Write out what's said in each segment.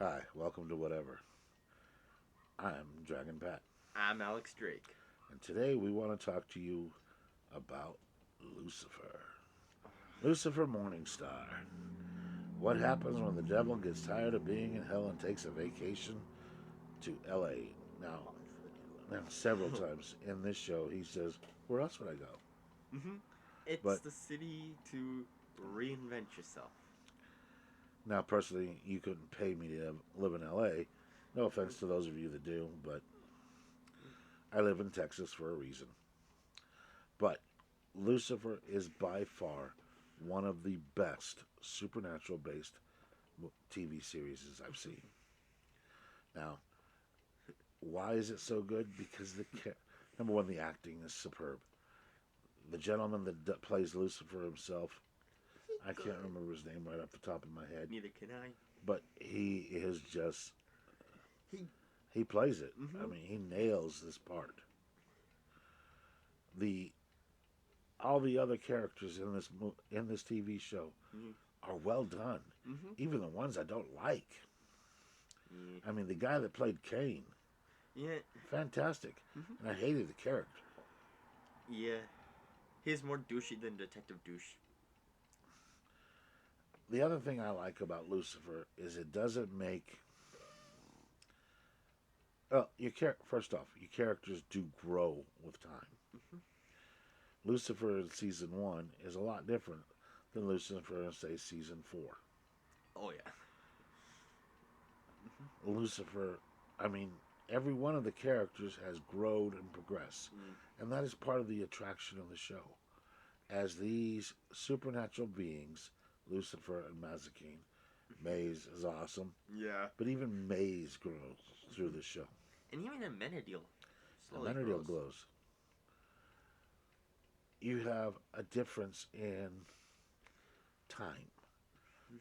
Hi, welcome to whatever. I'm Dragon Pat, I'm Alex Drake. and today we want to talk to you about Lucifer. Lucifer Morningstar. What happens when the devil gets tired of being in hell and takes a vacation to LA? Now, several times in this show, he says, "Where else would I go?" hmm It's But the city to reinvent yourself. now, personally, you couldn't pay me to live in LA. No offense to those of you that do, but I live in Texas for a reason. But Lucifer is by far one of the best supernatural based TV series I've seen. Now, why is it so good? Because number one, the acting is superb. The gentleman that plays Lucifer himself, I can't remember his name right off the top of my head, Neither can I. but he is just He. he plays it. I hmm mean, he nails this part. The all the other characters in this TV show hmm are well done. hmm Even the ones I don't like. Yeah. I mean, the guy that played Cain, Yeah. fantastic. hmm And I hated the character. Yeah. He's more douchey than Detective Douche. The other thing I like about Lucifer is it doesn't make. Well, first off, your characters do grow with time. hmm Lucifer in season one is a lot different than Lucifer in, say, season four. Oh yeah. hmm Lucifer, I mean, every one of the characters has grown and progressed. mm And that is part of the attraction of the show. As these supernatural beings, Lucifer and Mazikeen, Maze is awesome, Yeah. but even Maze grows through hmm the show. And even Amenadiel And slowly Menadil grows. glows. You have a difference in time.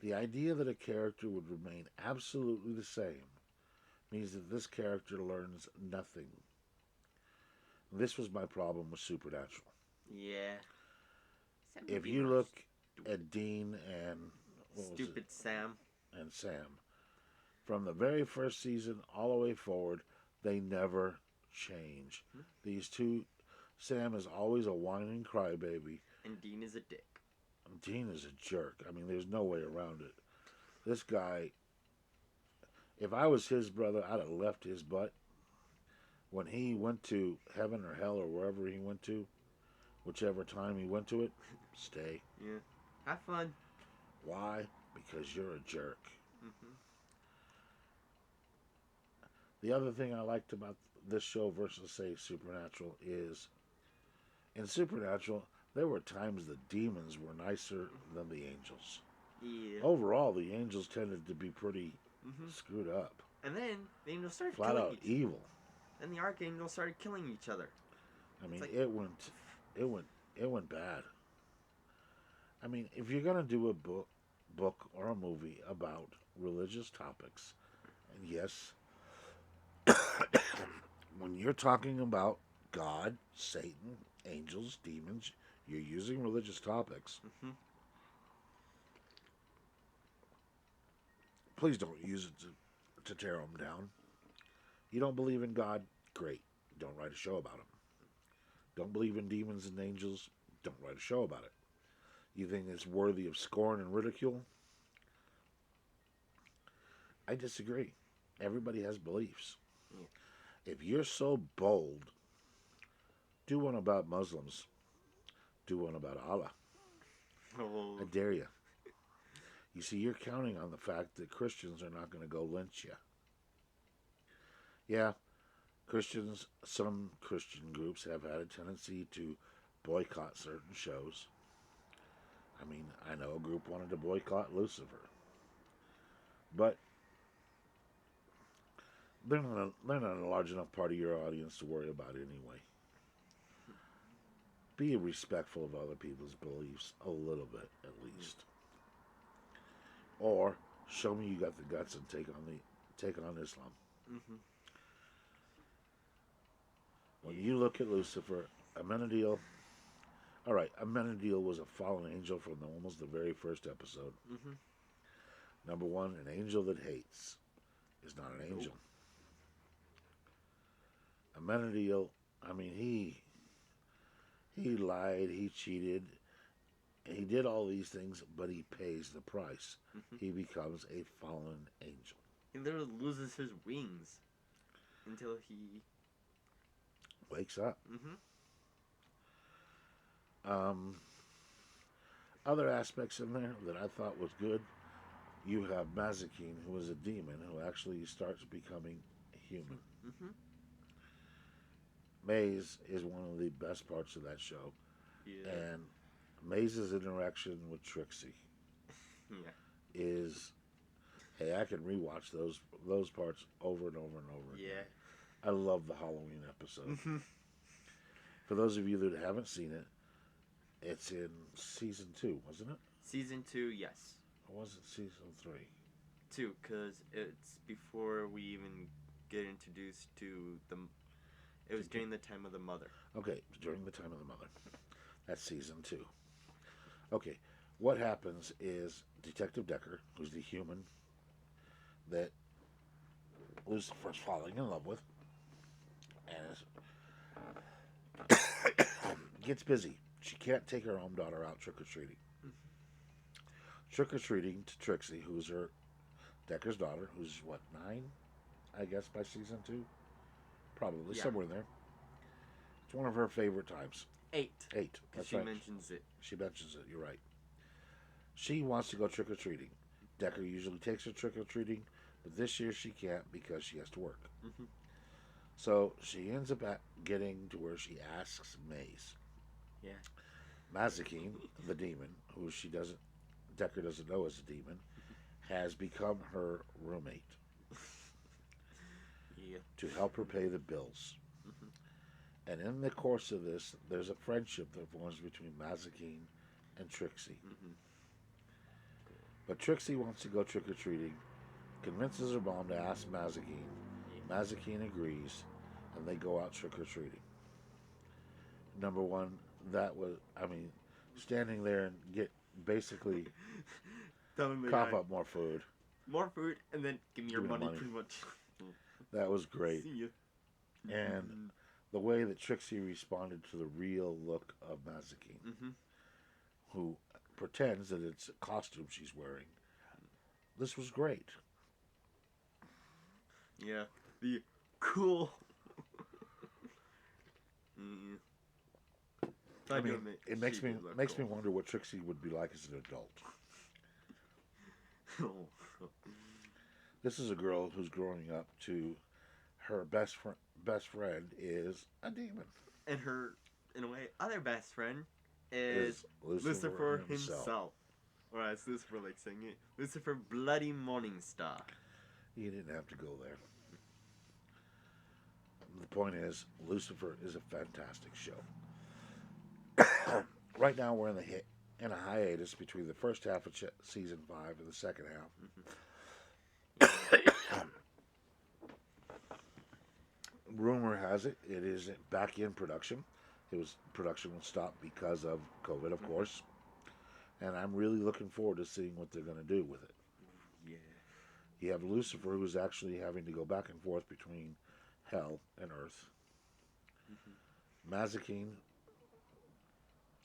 The idea that a character would remain absolutely the same means that this character learns nothing. This was my problem with Supernatural. Yeah. Sam If you Redeemer. look at Dean and what was it Stupid Sam. and Sam, from the very first season all the way forward, they never change. Hmm? These two, Sam is always a whining crybaby. And Dean is a dick. Dean is a jerk. I mean, there's no way around it. This guy, if I was his brother, I'd have left his butt. When he went to heaven or hell or wherever he went to, whichever time he went to it, stay. Yeah. Have fun. Why? Because you're a jerk. hmm The other thing I liked about this show versus, say, Supernatural is in Supernatural, there were times the demons were nicer than the angels. Yeah. Overall, the angels tended to be pretty hmm screwed up, And then the angels started flat killing out each. evil. Then the archangels started killing each other. I It's mean, like, it went, it went bad. I mean, if you're gonna do a book or a movie about religious topics, and yes, when you're talking about God, Satan, angels, demons, you're using religious topics. hmm Please don't use it to tear them down. You don't believe in God? Great. Don't write a show about him. Don't believe in demons and angels? Don't write a show about it. You think it's worthy of scorn and ridicule? I disagree. Everybody has beliefs. yeah. If you're so bold, do one about Muslims. Do one about Allah. I Oh, dare you. You see, you're counting on the fact that Christians are not going to go lynch you. Yeah, Christians, some Christian groups have had a tendency to boycott certain shows. I mean, I know a group wanted to boycott Lucifer, but they're not a large enough part of your audience to worry about anyway. Be respectful of other people's beliefs a little bit, at least, or show me you got the guts and take on Islam. hmm When yeah. you look at Lucifer, Amenadiel, all right, Amenadiel was a fallen angel from almost the very first episode. hmm Number one, an angel that hates. is not an Nope. angel. Amenadiel, I mean, he lied, he cheated, he did all these things, but he pays the price. Hmm. He becomes a fallen angel. He literally loses his wings until he. Wakes up. Hmm. Um, Other aspects in there that I thought was good. You have Mazikeen, who is a demon, who actually starts becoming human. Hmm. Maze is one of the best parts of that show, Yeah. and Maze's interaction with Trixie Yeah. is, hey, I can rewatch those parts over and over and over Yeah. again. I love the Halloween episode. Hmm. For those of you that haven't seen it, it's in season 2, wasn't it? Season 2, yes. Or was it season 3? 2, because it's before we even get introduced to the. It was during the time of the mother. Okay, during the time of the mother. That's season 2. Okay, what happens is Detective Decker, who's the human that Lucifer's falling in love with, and gets busy. She can't take her own daughter out trick or treating. Trick or treating to Trixie, who's her Decker's daughter, who's what, 9, I guess, by season 2, probably Yeah. somewhere in there. It's one of her favorite times. 8. 8. Because That's she right. mentions it. She mentions it. You're right. She wants to go trick or treating. Decker usually takes her trick or treating, but this year she can't because she has to work. Hmm. So she ends up getting to where she asks Maze. Yeah. Mazikeen, the demon, who Decker doesn't know is a demon, has become her roommate Yeah. to help her pay the bills. Hmm. And in the course of this, there's a friendship that forms between Mazikeen and Trixie. Hmm. But Trixie wants to go trick or treating, convinces her mom to ask Mazikeen. Yeah. Mazikeen agrees, and they go out trick or treating. Number one, that was, I mean, standing there and get basically Telling the cough guy, up more food. more food, and then give me your Give me the money, money. pretty much. That was great. See ya. And the way that Trixie responded to the real look of Mazikeen, Hmm. who pretends that it's a costume she's wearing. This was great. Yeah. The cool. Mm. I I do mean, admit, it she makes me did look makes me cool. wonder what Trixie would be like as an adult. Oh. This is a girl who's growing up to her best friend is a demon. And her, in a way, other best friend Is is Lucifer Lucifer himself. himself. Or as Lucifer likes saying it, Lucifer Bloody Morningstar. You didn't have to go there. The point is, Lucifer is a fantastic show. Right now, we're in a hiatus between the first half of season 5 and the second Yeah. half. Rumor has it is back in production. Production was stopped because of COVID, of course, and I'm really looking forward to seeing what they're going to do with it. Yeah. You have Lucifer, who's actually having to go back and forth between hell and earth. Hmm. Mazikeen,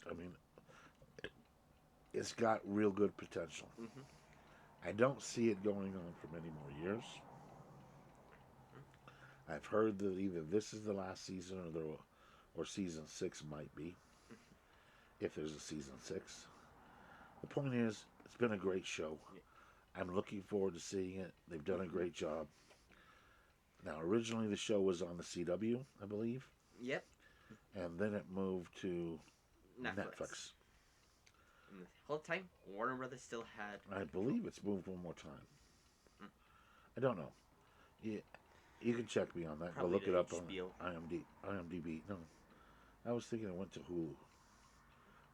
I mean, it's got real good potential. Hmm. I don't see it going on for many more years. I've heard that either this is the last season or season 6 might be, if there's a season 6. The point is, it's been a great show. Yeah. I'm looking forward to seeing it. They've done a Hmm. great job. Now, originally the show was on the CW, I believe, Yep. and then it moved to Netflix. And the whole time, Warner Brothers still had I control. believe it's moved one more time. Mm. I don't know. You can check me on that. Probably Go look to it up HBO. on IMDb. No, I was thinking it went to Hulu,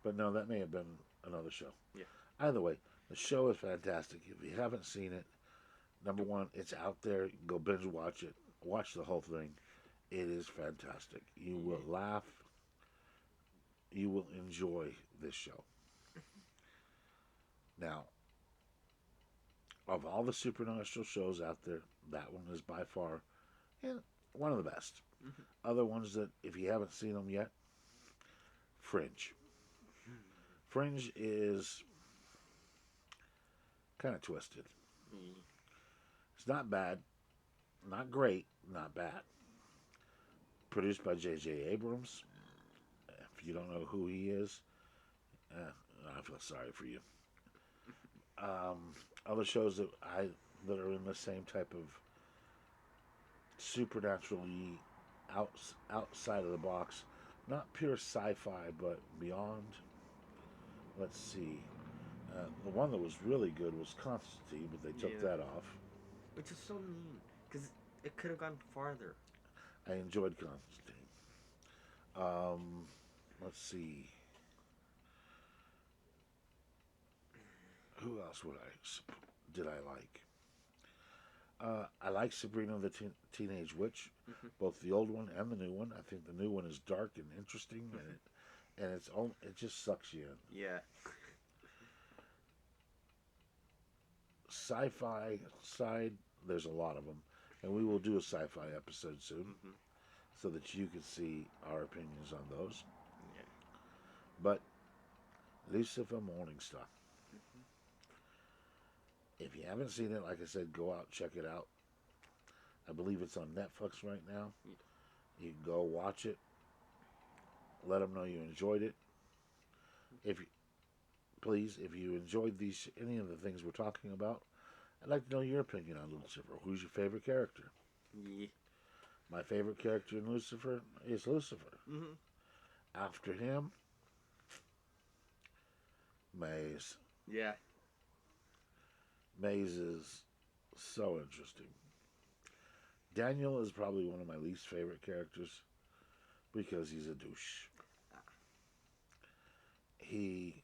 but no, that may have been another show. Yeah. Either way, the show is fantastic. If you haven't seen it, number one, it's out there. Go binge watch it. Watch the whole thing. It is fantastic. You will laugh. You will enjoy this show. Now, of all the supernatural shows out there, That one is by far, yeah, one of the best. Mhm. Other ones that, if you haven't seen them yet, Fringe. Fringe is kind of twisted. Yeah. It's not bad, not great, not bad. Produced by J.J. Abrams. If you don't know who he is, I feel sorry for you. Other shows that are in the same type of supernaturally outside of the box, not pure sci-fi, but beyond. Let's see. The one that was really good was Constantine, but they took Yeah. that off. Which is so mean, because it could have gone farther. I enjoyed Constantine. Um, let's see. Who else did I like? I like Sabrina the Teenage Witch, Mhm. both the old one and the new one. I think the new one is dark and interesting, it just sucks you in. Yeah. Sci-fi side, there's a lot of them, and we will do a sci-fi episode soon, Mhm. so that you can see our opinions on those. Yeah. But Lucifer Morningstar, Mhm. if you haven't seen it, like I said, go out check it out. I believe it's on Netflix right now. Yeah. You can go watch it. Let them know you enjoyed it. If you, please, if you enjoyed any of the things we're talking about, I'd like to know your opinion on Lucifer. Who's your favorite character? Yeah. My favorite character in Lucifer is Lucifer. Mhm. After him, Maze. Yeah. Maze is so interesting. Daniel is probably one of my least favorite characters because he's a douche. He,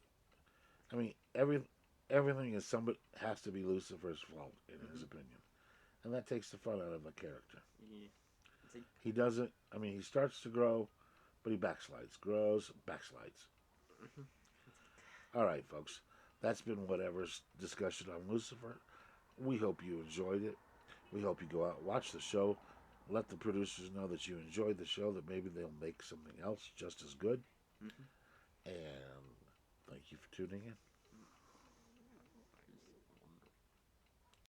I mean, everything is somebody has to be Lucifer's fault in his Mhm. opinion, and that takes the fun out of a character. Yeah. It's like. He doesn't. I mean, he starts to grow, but he backslides, grows, backslides. Mhm. All right, folks, that's been whatever's discussion on Lucifer. We hope you enjoyed it. We hope you go out and watch the show. Let the producers know that you enjoyed the show, that maybe they'll make something else just as good. Mhm. And thank you for tuning in.